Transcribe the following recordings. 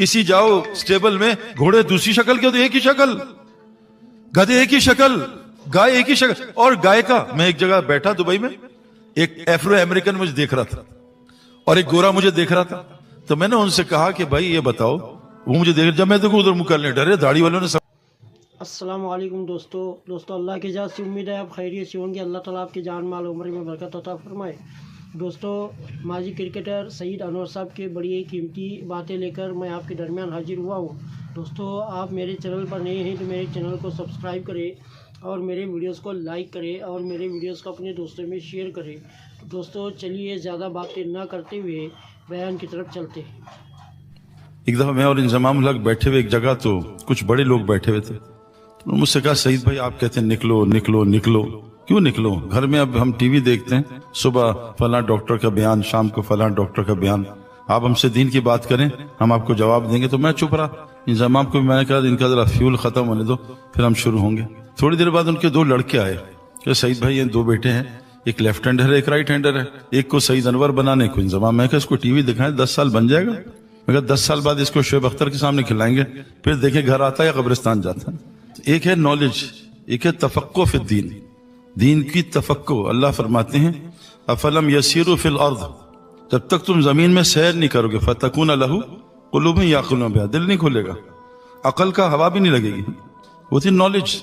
किसी जाओ स्टेबल में, घोड़े दूसरी शक्ल के, तो एक ही शक्ल, गधे एक ही शक्ल, गाय एक ही शक्ल। और गाय का, मैं एक जगह बैठा दुबई में, एक अफ्रो अमेरिकन मुझे देख रहा था और एक गोरा मुझे देख रहा था। तो मैंने उनसे कहा कि भाई ये बताओ, वो मुझे देख, जब मैं देखो उधर मुंह करने डरे, दाढ़ी वालों ने सब। अस्सलाम वालेकुम दोस्तों अल्लाह की इजाज़त से उम्मीद है आप खैरियत से होंगे। अल्लाह ताला आपकी जान माल उम्र में बरकत अता फरमाए। दोस्तों, माजी क्रिकेटर सईद अनवर साहब के बड़ी ही कीमती बातें लेकर मैं आपके दरमियान हाजिर हुआ हूँ। दोस्तों, आप मेरे चैनल पर नए हैं तो मेरे चैनल को सब्सक्राइब करें और मेरे वीडियोस को लाइक करें और मेरे वीडियोस को अपने दोस्तों में शेयर करें। दोस्तों, चलिए ज़्यादा बातें ना करते हुए बयान की तरफ चलते हैं। एक दफा मैं और इंजमाम लग बैठे हुए एक जगह, तो कुछ बड़े लोग बैठे हुए थे। तो मुझसे कहा, सईद भाई आप कहते हैं निकलो निकलो निकलो, क्यों निकलो? घर में अब हम टीवी देखते हैं, सुबह फलां डॉक्टर का बयान, शाम को फलां डॉक्टर का बयान, आप हमसे दीन की बात करें, हम आपको जवाब देंगे। तो मैं चुप रहा। इंजमाम को मैंने कहा इनका जरा फ्यूल खत्म होने दो, फिर हम शुरू होंगे। थोड़ी देर बाद उनके दो लड़के आए कि सईद भाई ये दो बेटे हैं, एक लेफ्ट हैंडर है एक राइट हैंडर है, एक को सईद अनवर बनाने को इंजमाम। मैं कहा इसको टीवी दिखाएं, 10 साल बन जाएगा। मैं कहा 10 साल बाद इसको शोएब अख्तर के सामने खिलाएंगे, फिर देखें घर आता है या कब्रिस्तान जाता है। एक है नॉलेज, एक है तफक्को फिद दीन, दीन की तफक्को। अल्लाह फरमाते हैं अफलम यसीरु फिल अर्द, जब तक तुम जमीन में सैर नहीं करोगे, फतकून लहू कुलूबुन याकुलून बिहा, दिल नहीं खुलेगा, अकल का हवा भी नहीं लगेगी। वो थी नॉलेज।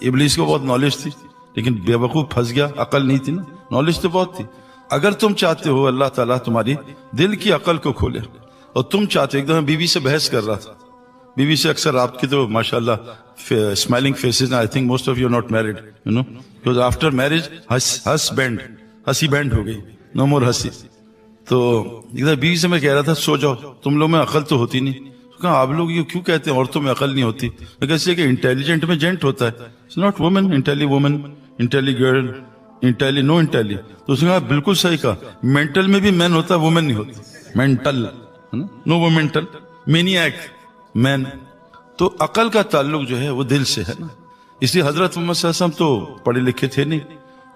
इब्लीस को बहुत नॉलेज थी, लेकिन बेवकूफ फंस गया, अकल नहीं थी ना, नॉलेज तो बहुत थी। अगर तुम चाहते हो अल्लाह ताला तुम्हारी दिल की अकल को खोले, और तुम चाहते हो, एकदम बीवी से बहस कर रहा था, बीवी से अक्सर आपकी तो माशाल्लाह smiling faces, I think most of you are not married, you know, because after marriage हंसी बैंड हो गई, नो मोर हंसी। तो इधर बीवी से मैं कह रहा था सो जाओ, तुम लोग में अकल तो होती नहीं। तो कहा आप लोग ये क्यों कहते हैं औरतों में अकल नहीं होती? इसलिए कि इंटेलिजेंट में जेंट होता है, इट्स नॉट वुमेन, इंटेली वुमेन, इंटेली गर्ल, इंटेली नो इंटेली। तो उसने कहा बिल्कुल सही कहा, मेंटल में भी मैन होता है, वुमेन नहीं होती, मेंटल नो वो मेंटल, मेनियक मैन। तो अकल का ताल्लुक जो है वो दिल से है ना। इसलिए हजरत मोहम्मद सल्लल्लाहु अलैहि वसल्लम तो पढ़े लिखे थे नहीं,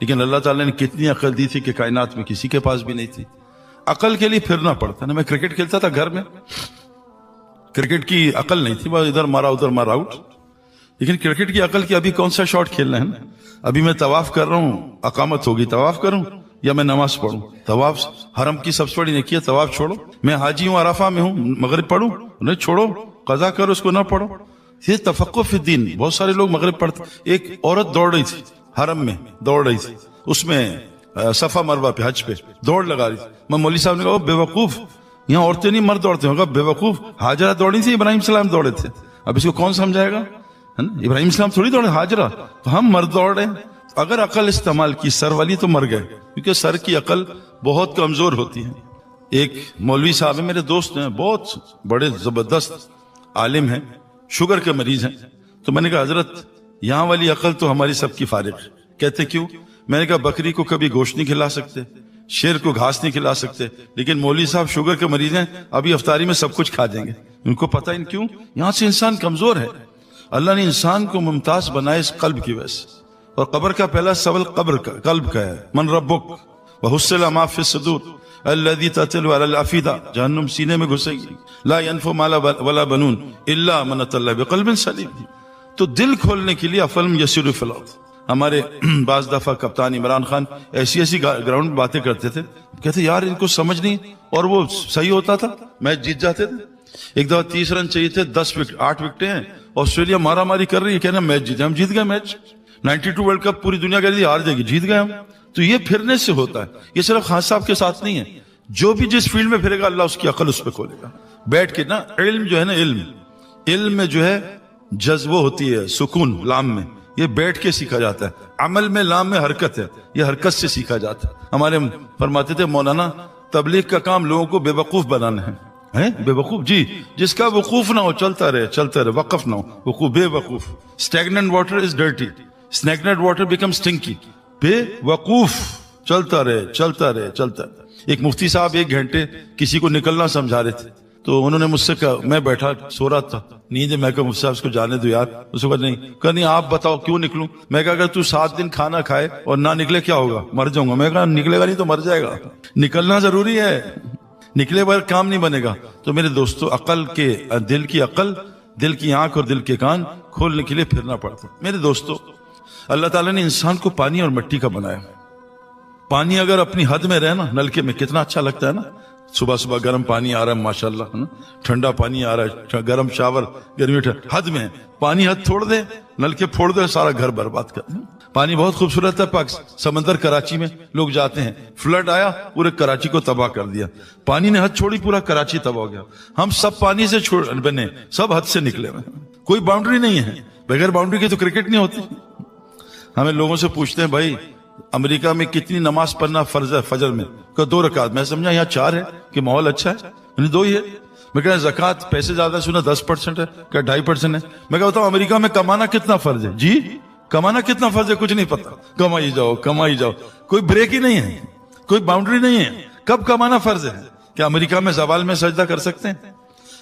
लेकिन अल्लाह ताला ने कितनी अकल दी थी कि कायनात में किसी के पास भी नहीं थी। अकल के लिए फिरना पड़ता ना। मैं क्रिकेट खेलता था घर में, क्रिकेट की अकल नहीं थी, बस इधर मारा उधर मारा आउट। लेकिन क्रिकेट की अकल की अभी कौन सा शॉट खेलना है ना। अभी मैं तवाफ कर रहा हूं, अकामत होगी, तवाफ करूं या मैं नमाज पढ़ूं? तवाफ हरम की सबसे बड़ी नेकी है, तवाफ छोड़ो। मैं हाजी हूं, अराफा में हूं, मगरिब पढ़ूं? नहीं, छोड़ो, कजा करो, उसको ना पढ़ो। ये तफक्को फिद दीन। बहुत सारे लोग मगरिब पढ़ते। एक औरत दौड़ रही थी हरम में, दौड़ रही थी, उसमें सफा मरवा पे, हज पे दौड़ लगा रही थी। मैं मौली साहब ने कहा बेवकूफ, यहाँ औरतें नहीं मर्द दौड़ते होगा, बेवकूफ, हाजरा दौड़ी थी, इब्राहिम सलाम दौड़े थे। अब इसको कौन समझाएगा, है ना? इब्राहिम सलाम थोड़ी दौड़े, हाजरा, तो हम मर्द दौड़ रहे हैं। अगर अकल इस्तेमाल की सर वाली तो मर गए, क्योंकि सर की अकल बहुत कमजोर होती है। एक मौलवी साहब है, मेरे दोस्त हैं, बहुत बड़े जबरदस्त आलिम हैं, शुगर के मरीज हैं। तो मैंने कहा हजरत यहाँ वाली अकल तो हमारी सबकी फारिग। कहते क्यों? मैंने कहा बकरी को कभी गोश्त नहीं खिला सकते, शेर को घास नहीं खिला सकते, लेकिन मौलवी साहब शुगर के मरीज हैं, अभी अफ्तारी में सब कुछ खा देंगे। उनको पता है क्यों? यहाँ से इंसान कमजोर है। अल्लाह ने इंसान को मुमताज बनाया इस कल्ब की वजह से। और कब्र का पहला सवाल कब्र का, कल्ब का है। मन रब्बुक व हुस्सिला मा फिस सुदूर अल्लज़ी ततिलु अलल अफीदा, जहन्नुम सीने में घुसेगी। ला यनफु माला वला बनून इल्ला मन अतल्ला बिक़ल्बिन सलीम। तो दिल खोलने के लिए अफलम यसिरु फिल अर्द। हमारे बाज दफा कप्तान इमरान खान ऐसी ऐसी ग्राउंड में बातें करते थे, कहते यार इनको समझ नहीं, और वो सही होता था, मैच जीत जाते थे। एक दफा 30 रन चाहिए थे, 8 विकेटें हैं, ऑस्ट्रेलिया मारा मारी कर रही है, कहना मैच जीते, हम जीत गए मैच। 92 वर्ल्ड कप पूरी दुनिया कह रही हार जाएगी, जीत गए हम। तो ये फिरने से होता है, ये सिर्फ खान साहब के साथ नहीं है। जो भी जिस फील्ड में फिरेगा अल्लाह उसकी अकल उस पर खोलेगा। बैठ के ना, इल्म जो है ना, इल्म में जो है जज्बो होती है, सुकून लाम में, ये बैठ के सीखा जाता है। अमल में लाम में हरकत है, ये हरकत से सीखा जाता है। हमारे फरमाते थे मौलाना, तबलीग का काम लोगों को बेवकूफ बनाना है। बेवकूफ जी, जिसका वकूफ ना हो चलता रहे, वकफ ना हो, वकूफ बेवकूफ। Stagnant water is dirty, stagnant water become stinky. बेवकूफ, चलता रहे। एक मुफ्ती साहब 1 घंटे किसी को निकलना समझा रहे थे, तो उन्होंने मुझसे कहा, मैं बैठा सो रहा था, नींद है, मैं कहा मुफ्ती साहब इसको जाने दो यार। उसको कहा नहीं, आप बताओ क्यों निकलूं? मैं कहा अगर तू 7 दिन खाना खाए और ना निकले क्या होगा? मर जाऊंगा। मैं कहा निकलेगा नहीं तो मर जाएगा, निकलना जरूरी है। निकले बगैर काम नहीं बनेगा। तो मेरे दोस्तों, अकल के दिल की अकल, दिल की आंख और दिल के कान खोलने के लिए फिरना पड़ता। मेरे दोस्तों, अल्लाह ताला ने इंसान को पानी और मिट्टी का बनाया। पानी अगर अपनी हद में रहे ना, नलके में कितना अच्छा लगता है ना, सुबह सुबह गर्म पानी आ रहा है माशाल्लाह, है ना, ठंडा पानी आ रहा है, गर्म शावर, गर्मी हद में। पानी हद छोड़ दे, नलके फोड़ दे, सारा घर बर्बाद कर दे। पानी बहुत खूबसूरत है। पाक समंदर कराची में लोग जाते हैं, फ्लड आया, पूरे कराची को तबाह कर दिया। पानी ने हद छोड़ी, पूरा कराची तबाह हो गया। हम सब पानी से बने, सब हद से निकले हुए, कोई बाउंड्री नहीं है। बगैर बाउंड्री के तो क्रिकेट नहीं होती। हमें लोगों से पूछते हैं, भाई अमेरिका में कितनी नमाज पढ़ना फर्ज है फजर में? क्या 2 रकात? मैं समझा यहाँ 4 है कि माहौल अच्छा है, 2 ही है। मैं कह जक़ात पैसे ज्यादा सुना 10% है, क्या 2.5% है? मैं कहता हूँ अमेरिका में कमाना कितना फर्ज है? जी कमाना कितना फर्ज है? कुछ नहीं पता, कमाई जाओ कमाई जाओ, कोई ब्रेक ही नहीं है, कोई बाउंड्री नहीं है। कब कमाना फर्ज है? क्या अमेरिका में ज़वाल में सजदा कर सकते हैं?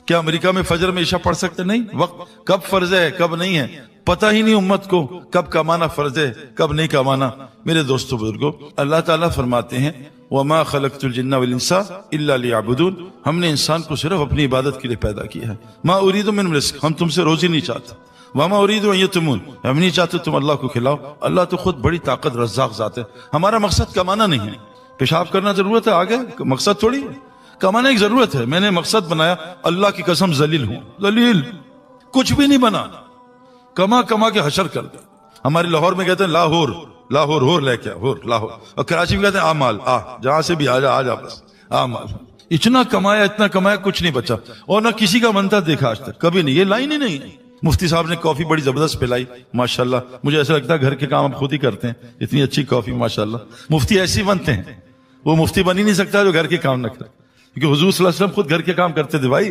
क्या अमेरिका में फजर में इशा पढ़ सकते? नहीं। वक्त कब फर्ज है कब नहीं है पता ही नहीं उम्मत को, कब कमाना फर्ज है कब नहीं कमाना। मेरे दोस्तों बुजुर्गों, अल्लाह ताला फरमाते हैं, वमा खलक़तुल जिन्ना वल इंसा इल्ला लियअबुदून, हमने इंसान को सिर्फ अपनी इबादत के लिए पैदा किया है। मा उरीदु मिन रिज़्क़, हम तुमसे रोजी नहीं चाहते। वमा उरीदु अन युतमून, हम नहीं चाहते तुम अल्लाह को खिलाओ। अल्लाह तो खुद बड़ी ताकत रज़्ज़ाक़ ज़ात है। हमारा मकसद कमाना नहीं है। पेशाब करना जरूरत है, आगे मकसद थोड़ी है। कमाना एक जरूरत है। मैंने मकसद बनाया, अल्लाह की कसम जलील हूं, जलील कुछ भी नहीं बना, कमा कमा के हशर कर दे। हमारे लाहौर में कहते हैं लाहौर, लाहौर होर लेके होर लाहौर, और कराची में कहते हैं आमाल, जहां से भी आ जा बस आमाल। इतना कमाया कुछ नहीं बचा, और ना किसी का मनता देखा आज तक, कभी नहीं। ये लाइन ही नहीं है। मुफ्ती साहब ने कॉफी बड़ी जबरदस्त पिलाई माशाल्लाह। मुझे ऐसा लगता है घर के काम आप खुद ही करते हैं, इतनी अच्छी कॉफी माशाल्लाह। मुफ्ती ऐसे ही बनते हैं, वो मुफ्ती बन ही नहीं सकता जो घर के काम न करे, क्योंकि हुजूर सल्लल्लाहु अलैहि वसल्लम खुद घर के काम करते थे। भाई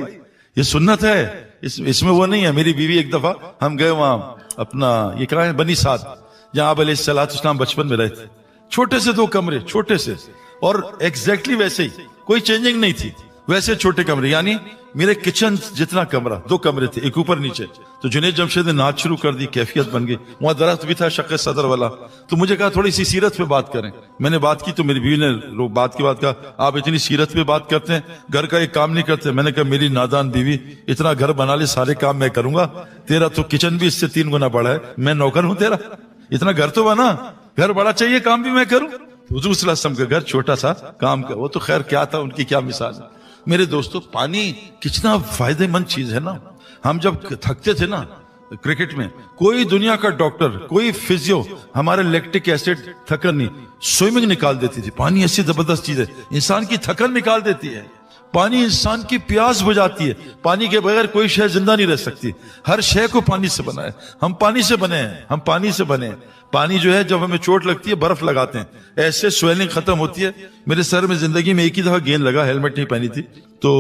ये सुन्नत है, इसमें वो नहीं है। मेरी बीवी एक दफा हम गए वहां अपना, ये कहा है बनी साद, जहां आप अलैहिस्सलाम बचपन में रहे थे। छोटे से 2 कमरे, छोटे से, और एग्जैक्टली वैसे ही, कोई चेंजिंग नहीं थी, वैसे छोटे कमरे, यानी मेरे किचन जितना कमरा, 2 कमरे थे, एक ऊपर नीचे। तो जुनैद जमशेद ने नाच शुरू कर दी, कैफियत बन गई। वहां दरख्त भी था शक़ सदर वाला। तो मुझे कहा थोड़ी सी सीरत पे बात करें। मैंने बात की तो मेरी बीवी ने बात के बाद कहा, आप इतनी सीरत पे बात करते हैं, घर का एक काम नहीं करते। मैंने कहा मेरी नादान बीवी, इतना घर बना ले, सारे काम मैं करूंगा, तेरा तो किचन भी इससे 3 गुना बड़ा है, मैं नौकर हूं तेरा? इतना घर तो बना, घर बड़ा चाहिए, काम भी मैं करूं। हुजूर सल्लल्लाहु अलैहि वसल्लम का घर छोटा सा, काम का, वो तो खैर क्या था, उनकी क्या मिसाल है। मेरे दोस्तों, पानी कितना फायदेमंद चीज है ना। हम जब थकते थे ना क्रिकेट में, कोई दुनिया का डॉक्टर, कोई फिजियो हमारे लैक्टिक एसिड थकन नहीं, स्विमिंग निकाल देती थी। पानी ऐसी जबरदस्त चीज है, इंसान की थकन निकाल देती है। पानी इंसान की प्यास बुझाती है। पानी के बगैर कोई शय जिंदा नहीं रह सकती। हर शय को पानी से बना है। हम पानी से बने हैं, हम पानी से बने हैं। पानी जो है, जब हमें चोट लगती है बर्फ लगाते हैं, ऐसे स्वेलिंग खत्म होती है। मेरे सर में जिंदगी में एक ही दफा गेंद लगा, हेलमेट नहीं पहनी थी, तो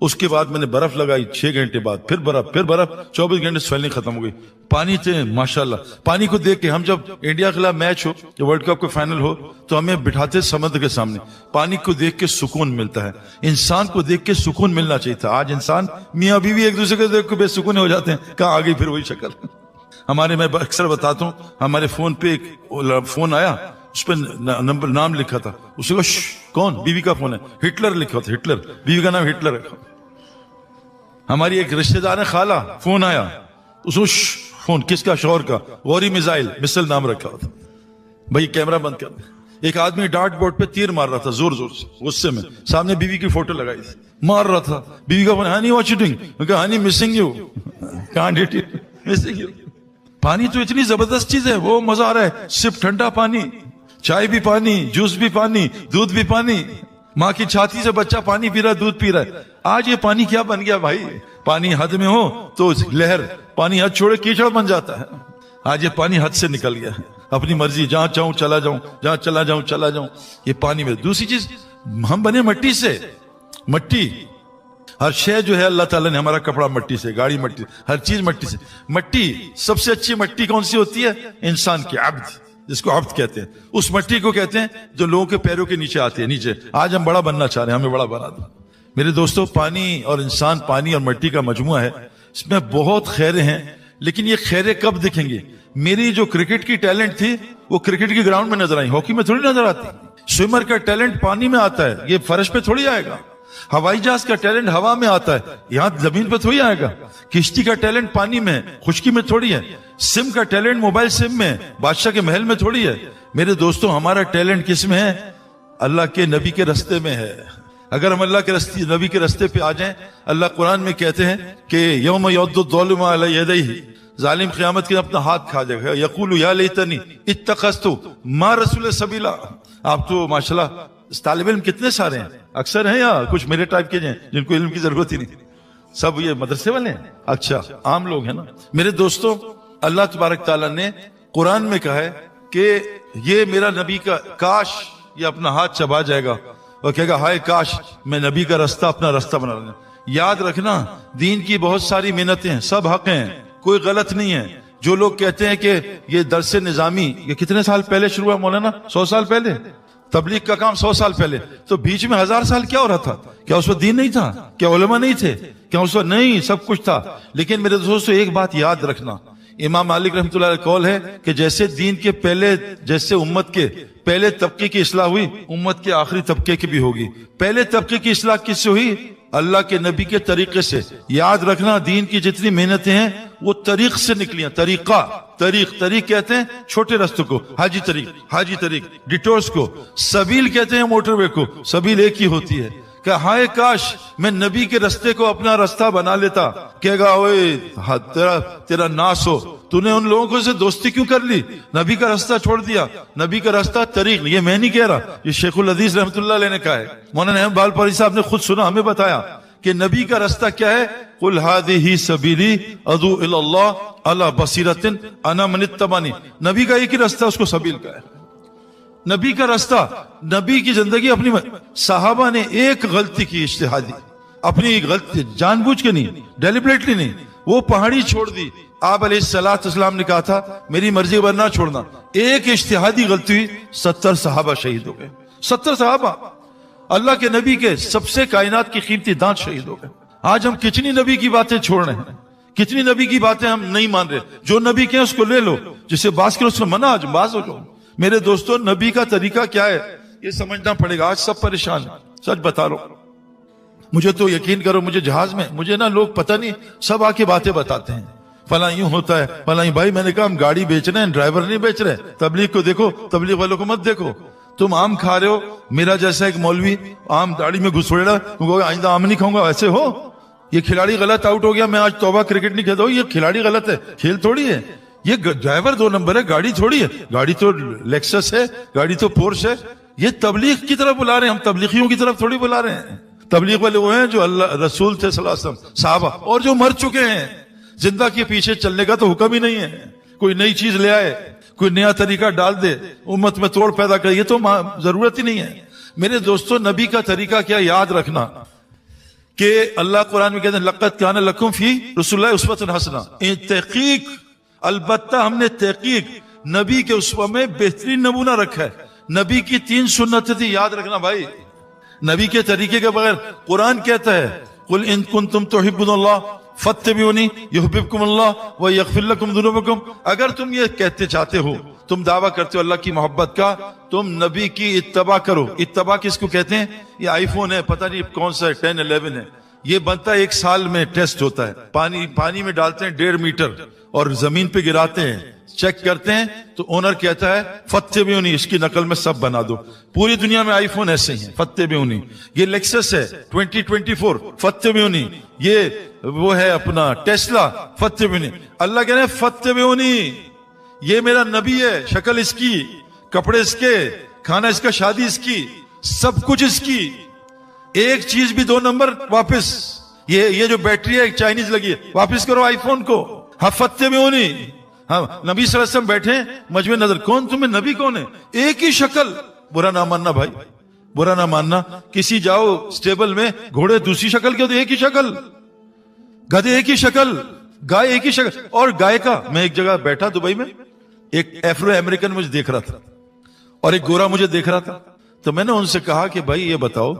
उसके बाद मैंने बर्फ लगाई, 6 घंटे बाद फिर बर्फ, 24 घंटे स्वेलिंग खत्म हो गई। पानी थे माशाल्लाह। पानी को देख के हम, जब इंडिया के खिलाफ मैच हो, जब वर्ल्ड कप का फाइनल हो, तो हमें बिठाते समुद्र के सामने। पानी को देख के सुकून मिलता है। इंसान को देख के सुकून मिलना चाहिए था। आज इंसान मियाँ बीवी एक दूसरे को देख के बेसुकून हो जाते हैं। कहाँ आ गई फिर वही शक्ल। हमारे, मैं अक्सर बताता हूँ, हमारे फोन पे एक फोन आया, उस पर नंबर नाम लिखा था। उसे कहा कौन? बीवी का फोन है, हिटलर लिखा था, हिटलर, बीवी का नाम हिटलर है। हमारी एक रिश्तेदार है खाला, फोन आया, उसको फोन किसका? शौहर का। गौरी मिसाइल नाम रखा था। भाई कैमरा बंद कर। एक आदमी डार्ट बोर्ड पे तीर मार रहा था जोर जोर से, गुस्से में, सामने बीवी की फोटो लगाई थी, मार रहा था। बीवी का phone, Honey what you doing? Honey missing you, can't hit you, missing you. पानी तो इतनी जबरदस्त चीज है, वो मजा आ रहा है। सिर्फ ठंडा पानी, चाय भी पानी, जूस भी पानी, दूध भी पानी। माँ की छाती से बच्चा पानी पी रहा है, दूध पी रहा है। आज ये पानी क्या बन गया भाई? पानी हद में हो तो लहर, पानी हद छोड़े कीचड़ बन जाता है। आज ये पानी हद से निकल गया है। अपनी मर्जी, जहां चाहूं चला जाऊं, जहां चला जाऊं, ये पानी में। दूसरी चीज, हम बने मिट्टी से। मिट्टी, हर शय जो है अल्लाह ताला ने, हमारा कपड़ा मिट्टी से, गाड़ी मिट्टी, हर चीज मिट्टी से। मिट्टी, सबसे अच्छी मिट्टी कौन सी होती है? इंसान की, अब्द, जिसको अब्द कहते हैं। उस मिट्टी को कहते हैं जो लोगों के पैरों के नीचे आती है, नीचे। आज हम बड़ा बनना चाह रहे हैं, हमें बड़ा बना दो। मेरे दोस्तों, पानी और इंसान, पानी और मिट्टी का मजमुआ है। इसमें बहुत खैरें हैं, लेकिन ये खैरें कब दिखेंगी? मेरी जो क्रिकेट की टैलेंट थी, वो क्रिकेट की ग्राउंड में नजर आई, हॉकी में थोड़ी नजर आती। स्विमर का टैलेंट पानी में आता है, ये फर्श पे थोड़ी आएगा। हवाई जहाज का टैलेंट हवा में आता है, यहां जमीन पे थोड़ी आएगा। किश्ती का टैलेंट पानी में, खुश्की में थोड़ी है। सिम का टैलेंट मोबाइल सिम में, बादशाह के महल में थोड़ी है। मेरे दोस्तों, हमारा टैलेंट किस में है? अल्लाह के नबी के रास्ते में है। अगर हम अल्लाह के रास्ते, नबी के रास्ते पे आ जाएं, अल्लाह कुरान में कहते हैं कि यौम यद्दुज़्ज़ालिमु अला यदैहि, जालिम क़यामत के अपना हाथ खा जाएगा। यक़ूलु या लैतनी इत्तख़ज़्तु मा रसूल सबीला। आप तो माशाल्लाह तालिब इल्म कितने सारे हैं, अक्सर हैं या कुछ मेरे टाइप के हैं जिनको इल्म की जरूरत ही नहीं, सब ये मदरसे वाले हैं? अच्छा, आम लोग हैं ना। मेरे दोस्तों, अल्लाह तबारक ताला ने कुरान में कहा है कि ये मेरा नबी का, काश ये अपना हाथ चबा जाएगा और कहेगा हाय काश मैं नबी का रास्ता अपना रास्ता बना लेना। याद रखना, दीन की बहुत सारी मेहनतें हैं, सब हक हैं, कोई गलत नहीं है। जो लोग कहते हैं कि ये दरसे निजामी ये कितने साल पहले शुरू हुआ मौलाना? 100 साल पहले। तबलीग का काम 100 साल पहले, तो बीच में 1000 साल क्या हो रहा था? क्या उस वक्त दीन नहीं था? क्या उलमा नहीं थे? क्या उस वक्त नहीं, सब कुछ था। लेकिन मेरे दोस्तों, एक बात याद रखना, इमाम मालिक रहमतुल्लाह अलैह कौल है कि जैसे दीन के पहले, जैसे उम्मत के पहले तबके की इस्लाह हुई, उम्मत के आखिरी तबके की भी होगी। पहले तबके की इस्लाह किससे हुई? अल्लाह के नबी के तरीके से। याद रखना, दीन की जितनी मेहनतें हैं वो तरीक से निकली हैं। तरीका, तरीक कहते हैं छोटे रास्तों को, हाजी तरीक, डिटोर्स को। सबील कहते हैं मोटरवे को। सबील एक ही होती है। क्या हाय काश मैं नबी के रास्ते को अपना रास्ता बना लेता। कहेगा ओए तेरा नाश हो, तूने उन लोगों से दोस्ती क्यों कर ली? नबी का रास्ता छोड़ दिया। नबी का रास्ता तरीक, ये मैं नहीं कह रहा, ये शेखुल हदीस रहमतुल्लाह अलैह ने कहा है। मौलाना अहमद बालपारी साहब ने खुद सुना, हमें बताया कि नबी का रास्ता क्या है? कुल हादिही सबीली अदू इलल्लाह अला बसीरतिन अना मनित्तबानी। नबी का एक ही रास्ता, उसको सबील का है। नबी का रास्ता, नबी की जिंदगी अपनी। साहबा ने एक गलती की इज्तिहादी, अपनी गलती जानबूझ के नहीं, डेलिबरेटली नहीं, वो पहाड़ी छोड़ दी। आप अलैहिस्सलाम ने कहा था मेरी मर्जी पर ना छोड़ना। एक इज्तिहादी गलती हुई, 70 सहाबा शहीद हो गए। 70 सहाबा, अल्लाह के नबी के सबसे कायनात की कीमती दांत शहीद हो गए। आज हम कितनी नबी की बातें छोड़ रहे हैं, कितनी नबी की बातें हम नहीं मान रहे। जो नबी के उसको ले लो, जिसे बास करो उसको मना, आज बाज हो जाओ। मेरे दोस्तों, नबी का तरीका क्या है ये समझना पड़ेगा। आज सब परेशान, सच बता रहा हूं। मुझे तो यकीन करो, मुझे जहाज में, मुझे ना लोग पता नहीं सब आके बातें बताते हैं, फला यूं होता है, फला यूं। भाई मैंने कहा हम गाड़ी बेच रहे हैं, ड्राइवर नहीं बेच रहे। तबलीग को देखो, तबलीग वालों को मत देखो। तुम आम खा रहे हो, मेरा जैसा एक मौलवी आम दाढ़ी में घुसोड़ रहा, आइंदा आम नहीं खाऊंगा, ऐसे हो। ये खिलाड़ी गलत आउट हो गया, मैं आज तौबा क्रिकेट नहीं खेलता हूं, ये खिलाड़ी गलत है, खेल थोड़ी है। ये ड्राइवर 2 नंबर है, गाड़ी थोड़ी है। गाड़ी तो लेक्सस है, गाड़ी तो पोर्श है। ये तबलीग की तरफ बुला रहे हैं, हम तबलीगियों की तरफ थोड़ी बुला रहे हैं। तबलीग वाले वो हैं जो अल्लाह रसूल थे सल्लल्लाहु अलैहि वसल्लम, साहबा, और जो मर चुके हैं। जिंदा के पीछे चलने का तो हुक्म ही नहीं है। कोई नई चीज ले आए, कोई नया तरीका डाल दे, उम्मत में तोड़ पैदा करे, ये तो जरूरत ही नहीं है। मेरे दोस्तों, नबी का तरीका क्या, याद रखना कि अल्लाह कुरान में कहते हैं लक़द काना लकुम फी रसूलिल्लाहि उस्वतुन हसना। तहकीक, अलबत्ता हमने तहकीक नबी के उसवा में बेहतरीन नमूना रखा है। नबी की 3 सुन्नतें थी, याद रखना भाई। नबी के तरीके के बगैर, कुरान कहता है कुल इन कुंतुम तुहिब्बुनल्लाह फत्तबिऊनी युहिब्बुकुमुल्लाह व यग़फिर लकुम ज़ुनूबकुम। अगर तुम ये कहते चाहते हो, तुम दावा करते हो अल्लाह की मोहब्बत का, तुम नबी की इत्तबा करो। इत्तबा किसको कहते हैं? ये आईफोन है, पता नहीं कौन सा है, 10, 11 है। ये बनता है 1 साल में, टेस्ट होता है। पानी में डालते हैं 1.5 मीटर और जमीन पे गिराते हैं, चेक करते हैं, तो ओनर कहता है फत्तबिऊनी, इसकी नकल में सब बना दो। पूरी दुनिया में आईफोन ऐसे ही है, फत्तबिऊनी। ये लेक्सस है 2024, फत्तबिऊनी। ये वो है अपना टेस्ला, फत्तबिऊनी। अल्लाह कह रहे हैं फत्तबिऊनी, ये मेरा नबी है, शक्ल इसकी, कपड़े इसके, खाना इसका, शादी इसकी, सब कुछ इसकी। एक चीज भी 2 नंबर वापस। ये जो बैटरी है चाइनीज लगी है, वापस करो आईफोन को। हाँ फत्तबिऊनी। हाँ, नबी सल्लल्लाहु अलैहि वसल्लम बैठे मजमे नजर, कौन तुम्हें नबी कौन है? एक ही शक्ल। बुरा ना मानना भाई, बुरा ना मानना। किसी जाओ स्टेबल में, घोड़े दूसरी शक्ल के, तो एक ही शक्ल, गधे एक ही शक्ल, गाय एक ही शक्ल। और गाय का, मैं एक जगह बैठा दुबई में, एक एफ्रो अमेरिकन मुझे देख रहा था और एक गोरा मुझे देख रहा था। तो मैंने उनसे कहा कि भाई ये बताओ,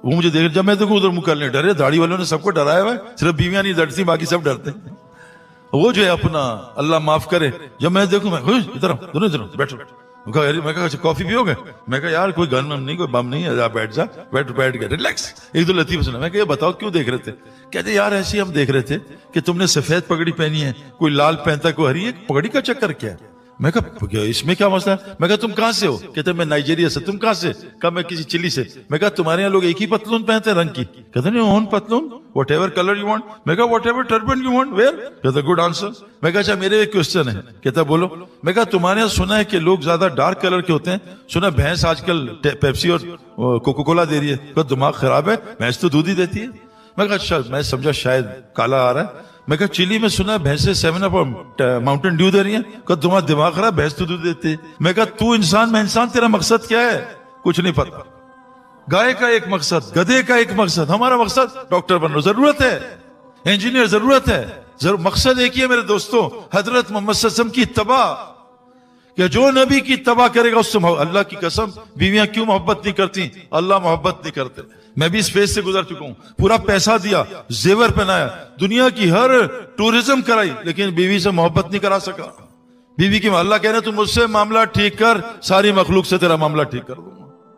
वो मुझे देख, जब मैं देखूं उधर मुंह करने डरे। दाढ़ी वालों ने सबको डराया हुआ है, सिर्फ बीवियां नहीं डरती, बाकी सब डरते हैं। वो जो है अपना, अल्लाह माफ करे, जब मैं देखूं, मैं इधर दोनों इधर बैठो, मैं कहा अच्छा कॉफी पियोगे? मैं कहा यार कोई गन नहीं, कोई बम नहीं है, जा बैठ जा, बैठ गया, रिलैक्स। एक दो लतीफ सुना। मैं कहा बताओ क्यों देख रहे थे? कहते यार ऐसे ही हम देख रहे थे कि तुमने सफेद पगड़ी पहनी है, कोई लाल पहनता, कोई हरी है, पगड़ी का चक्कर क्या है? मैं कहा इसमें क्या मसला है? मैं कहा तुम कहां से हो? कहते मैं नाइजीरिया से। तुम कहां से? कहा मैं किसी चिली से। मैं कहा तुम्हारे यहाँ लोग एक ही पतलून पहनते हैं रंग की? कहते नहीं ओन पतलून, whatever colour you want. मैं कहा whatever turban you want, wear. कहते गुड आंसर। मैं कहा अच्छा मेरे एक क्वेश्चन है। कहता बोलो। मैं कहा तुम्हारे यहाँ सुना है कि लोग ज्यादा डार्क कलर के होते हैं, सुना भैंस आजकल पेप्सी और कोको कोला दे रही है, कहता दिमाग खराब है, भैंस तो दूध ही देती है। मैं कहा अच्छा, मैं समझा शायद काला आ रहा है। मैं कहा चिली में सुना है भैंसे 7 अप माउंटेन ड्यू दे रही है, कहा तुम्हारा दिमाग खराब, भैंस तो दूध देती है। मैं कहा तू इंसान, मैं इंसान, तेरा मकसद क्या है? कुछ नहीं पता। गाय का एक मकसद, गधे का एक मकसद, हमारा मकसद डॉक्टर बनना जरूरत है, इंजीनियर जरूरत है, मकसद एक ही है मेरे दोस्तों, हजरत मोहम्मद सल्लल्लाहु अलैहि वसल्लम की इत्तबा। कि जो नबी की इत्तबा करेगा उससे अल्लाह की कसम, बीवियां क्यों मोहब्बत नहीं करती? अल्लाह मोहब्बत नहीं करते। मैं भी इस फेज से गुजर चुका हूं, पूरा पैसा दिया, जेवर पहनाया, दुनिया की हर टूरिज्म कराई, लेकिन बीवी से मोहब्बत नहीं करा सका। बीवी की अल्लाह कह रहे तू मुझसे मामला ठीक कर, सारी मखलूक से तेरा मामला ठीक कर दूंगा।